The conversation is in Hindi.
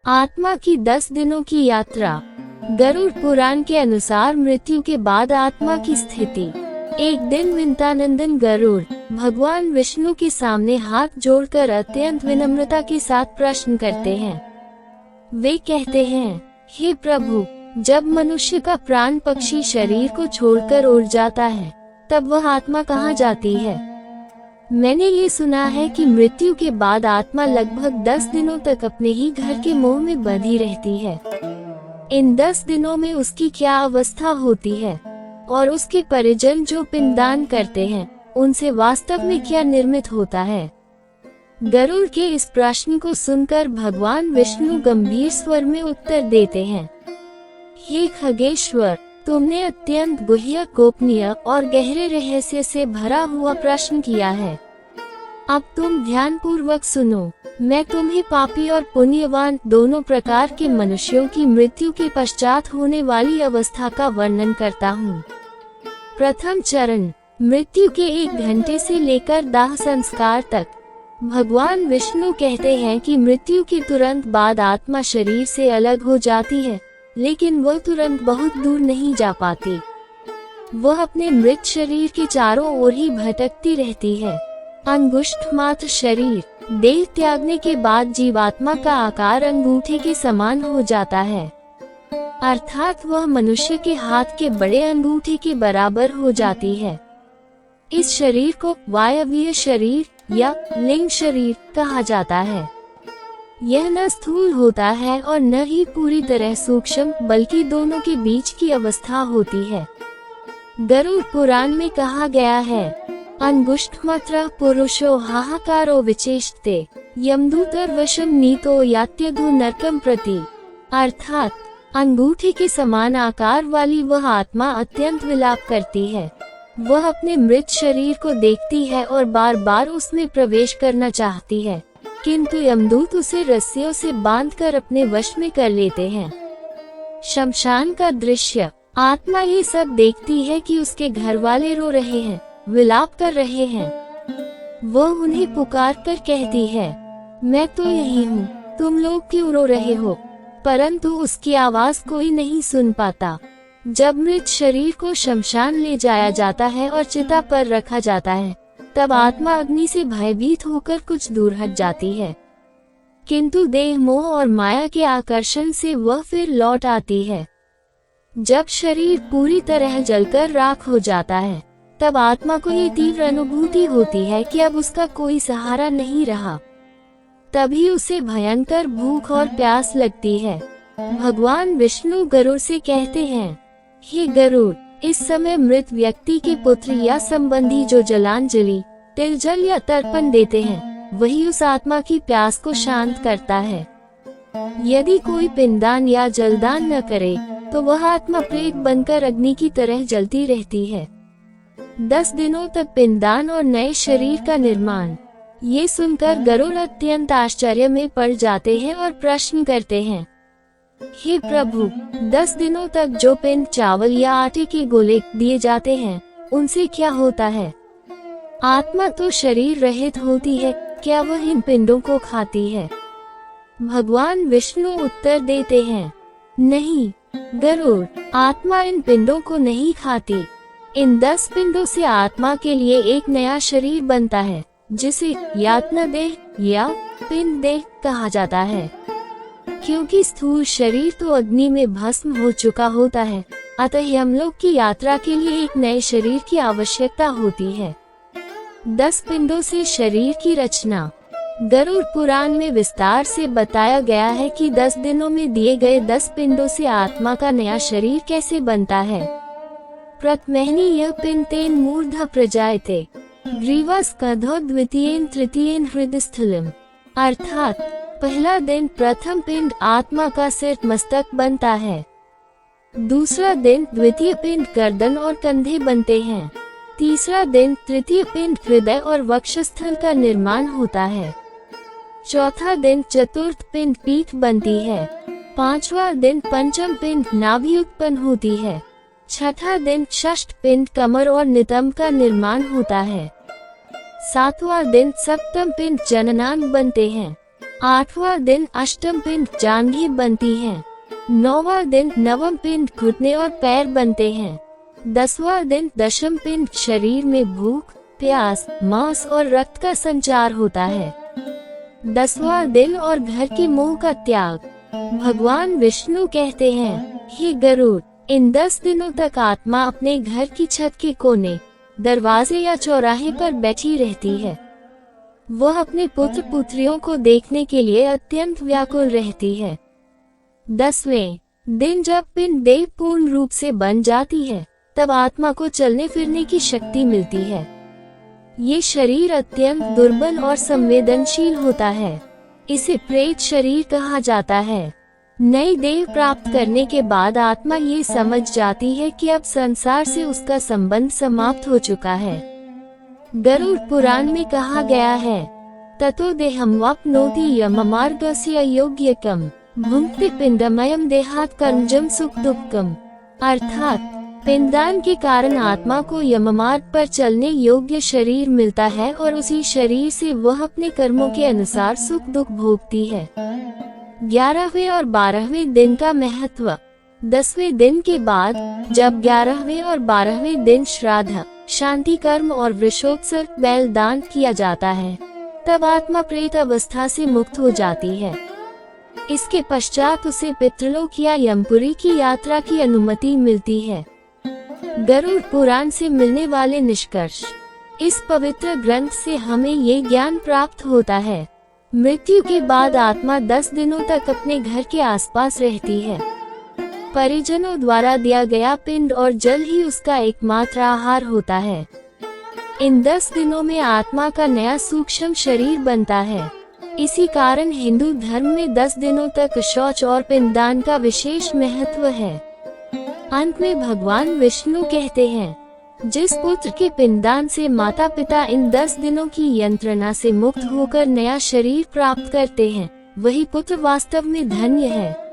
आत्मा की 10 दिनों की यात्रा। गरुड़ पुराण के अनुसार मृत्यु के बाद आत्मा की स्थिति। एक दिन विंतानंदन गरुड़ भगवान विष्णु के सामने हाथ जोड़कर अत्यंत विनम्रता के साथ प्रश्न करते हैं। वे कहते हैं, हे प्रभु, जब मनुष्य का प्राण पक्षी शरीर को छोड़कर उड़ जाता है, तब वह आत्मा कहाँ जाती है? मैंने ये सुना है कि मृत्यु के बाद आत्मा लगभग 10 दिनों तक अपने ही घर के मोह में बंधी रहती है। इन 10 दिनों में उसकी क्या अवस्था होती है और उसके परिजन जो पिंडदान करते हैं, उनसे वास्तव में क्या निर्मित होता है? गरुड़ के इस प्रश्न को सुनकर भगवान विष्णु गंभीर स्वर में उत्तर देते हैं, हे खगेश्वर, तुमने अत्यंत गुह्य, गोपनीय और गहरे रहस्य से भरा हुआ प्रश्न किया है। अब तुम ध्यान पूर्वक सुनो। मैं तुम्हें पापी और पुण्यवान दोनों प्रकार के मनुष्यों की मृत्यु के पश्चात होने वाली अवस्था का वर्णन करता हूँ। प्रथम चरण, मृत्यु के 1 घंटे से लेकर दाह संस्कार तक। भगवान विष्णु कहते हैं कि मृत्यु के तुरंत बाद आत्मा शरीर से अलग हो जाती है, लेकिन वह तुरंत बहुत दूर नहीं जा पाती। वह अपने मृत शरीर के चारों ओर ही भटकती रहती है। अंगुष्ठ मात्र शरीर। देह त्यागने के बाद जीवात्मा का आकार अंगूठे के समान हो जाता है, अर्थात वह मनुष्य के हाथ के बड़े अंगूठे के बराबर हो जाती है। इस शरीर को वायवीय शरीर या लिंग शरीर कहा जाता है। यह न स्थूल होता है और न ही पूरी तरह सूक्ष्म, बल्कि दोनों के बीच की अवस्था होती है। गरुड़ पुराण में कहा गया है, अंगुष्ठमात्र पुरुषो हाहाकारो विचेष्टे यमदूतर वशम नीतो यात्यधु नरकम प्रति। अर्थात अंगूठे के समान आकार वाली वह आत्मा अत्यंत विलाप करती है। वह अपने मृत शरीर को देखती है और बार बार उसमें प्रवेश करना चाहती है, किंतु यमदूत उसे रस्सियों से बांधकर अपने वश में कर लेते हैं। शमशान का दृश्य। आत्मा ये सब देखती है कि उसके घर वाले रो रहे हैं, विलाप कर रहे हैं। वह उन्हें पुकार कर कहती है, मैं तो यही हूँ, तुम लोग क्यों रो रहे हो? परंतु उसकी आवाज कोई नहीं सुन पाता। जब मृत शरीर को शमशान ले जाया जाता है और चिता पर रखा जाता है, तब आत्मा अग्नि से भयभीत होकर कुछ दूर हट जाती है, किंतु देह मोह और माया के आकर्षण से वह फिर लौट आती है। जब शरीर पूरी तरह जलकर राख हो जाता है, तब आत्मा को ये तीव्र अनुभूति होती है कि अब उसका कोई सहारा नहीं रहा। तभी उसे भयंकर भूख और प्यास लगती है। भगवान विष्णु गरुड़ से कहते हैं, हे गरुड़, इस समय मृत व्यक्ति के पुत्र या संबंधी जो जलांजलि, तिलजल या तर्पण देते हैं, वही उस आत्मा की प्यास को शांत करता है। यदि कोई पिंडदान या जलदान न करे, तो वह आत्मा प्रेत बनकर अग्नि की तरह जलती रहती है। 10 दिनों तक पिंडदान और नए शरीर का निर्माण। ये सुनकर गरुड़ अत्यंत आश्चर्य में पड़ जाते हैं और प्रश्न करते हैं, हे प्रभु, 10 दिनों तक जो पिंड चावल या आटे के गोले दिए जाते हैं, उनसे क्या होता है? आत्मा तो शरीर रहित होती है, क्या वह इन पिंडों को खाती है? भगवान विष्णु उत्तर देते हैं, नहीं गरुड़, आत्मा इन पिंडों को नहीं खाती। इन 10 पिंडों से आत्मा के लिए एक नया शरीर बनता है, जिसे यातना देह या पिंड देह कहा जाता है। क्योंकि स्थूल शरीर तो अग्नि में भस्म हो चुका होता है, अतः यमलोक की यात्रा के लिए एक नए शरीर की आवश्यकता होती है। 10 पिंडों से शरीर की रचना। गरुड़ पुराण में विस्तार से बताया गया है कि 10 दिनों में दिए गए 10 पिंडों से आत्मा का नया शरीर कैसे बनता है। प्रथमहि यः पिंडेन मूर्धा प्रजायते, ग्रीवा स्कंधो द्वितीयेन तृतीयेन हृदस्थलम्। अर्थात पहला दिन प्रथम पिंड आत्मा का सिर मस्तक बनता है। दूसरा दिन द्वितीय पिंड गर्दन और कंधे बनते हैं। तीसरा दिन तृतीय पिंड हृदय और वक्षस्थल का निर्माण होता है। चौथा दिन चतुर्थ पिंड पीठ बनती है। 5वां दिन पंचम पिंड नाभि उत्पन्न होती है। छठा दिन षष्ठ पिंड कमर और नितंब का निर्माण होता है। 7वां दिन सप्तम पिंड जननांग बनते हैं। 8वां दिन अष्टम पिंड जांघें बनती हैं। 9वां दिन नवम पिंड घुटने और पैर बनते हैं। 10वां दिन दशम पिंड शरीर में भूख, प्यास, मांस और रक्त का संचार होता है। 10वां दिन और घर के मोह का त्याग। भगवान विष्णु कहते हैं, हे गरुड़, इन 10 दिनों तक आत्मा अपने घर की छत के कोने, दरवाजे या चौराहे पर बैठी रहती है। वह अपने पुत्र पुत्रियों को देखने के लिए अत्यंत व्याकुल रहती है। 10वें दिन जब पिंड देह पूर्ण रूप से बन जाती है, तब आत्मा को चलने फिरने की शक्ति मिलती है। ये शरीर अत्यंत दुर्बल और संवेदनशील होता है। इसे प्रेत शरीर कहा जाता है। नई देह प्राप्त करने के बाद आत्मा ये समझ जाती है कि अब संसार से उसका संबंध समाप्त हो चुका है। गरुड़ पुराण में कहा गया है, ततो देहम वाप्नोति यममार्गस्य योग्यकम भुंक्ति पिंडमयम देहात् कर्मजम सुख दुःखम। अर्थात पिंडदान के कारण आत्मा को यममार्ग पर चलने योग्य शरीर मिलता है और उसी शरीर से वह अपने कर्मों के अनुसार सुख दुख भोगती है। 11वें और 12वें दिन का महत्व। 10वें दिन के बाद जब 11वें और 12वें दिन श्राद्ध, शांति कर्म और वृषोत्सव बैल दान किया जाता है, तब आत्मा प्रेत अवस्था से मुक्त हो जाती है। इसके पश्चात उसे पितृलोक या यमपुरी की यात्रा की अनुमति मिलती है। गरुड़ पुराण से मिलने वाले निष्कर्ष। इस पवित्र ग्रंथ से हमें ये ज्ञान प्राप्त होता है, मृत्यु के बाद आत्मा 10 दिनों तक अपने घर के आसपास रहती है। परिजनों द्वारा दिया गया पिंड और जल ही उसका एकमात्र आहार होता है। इन 10 दिनों में आत्मा का नया सूक्ष्म शरीर बनता है। इसी कारण हिंदू धर्म में 10 दिनों तक शौच और पिंडदान का विशेष महत्व है। अंत में भगवान विष्णु कहते हैं, जिस पुत्र के पिंडदान से माता पिता इन 10 दिनों की यंत्रणा से मुक्त होकर नया शरीर प्राप्त करते हैं, वही पुत्र वास्तव में धन्य है।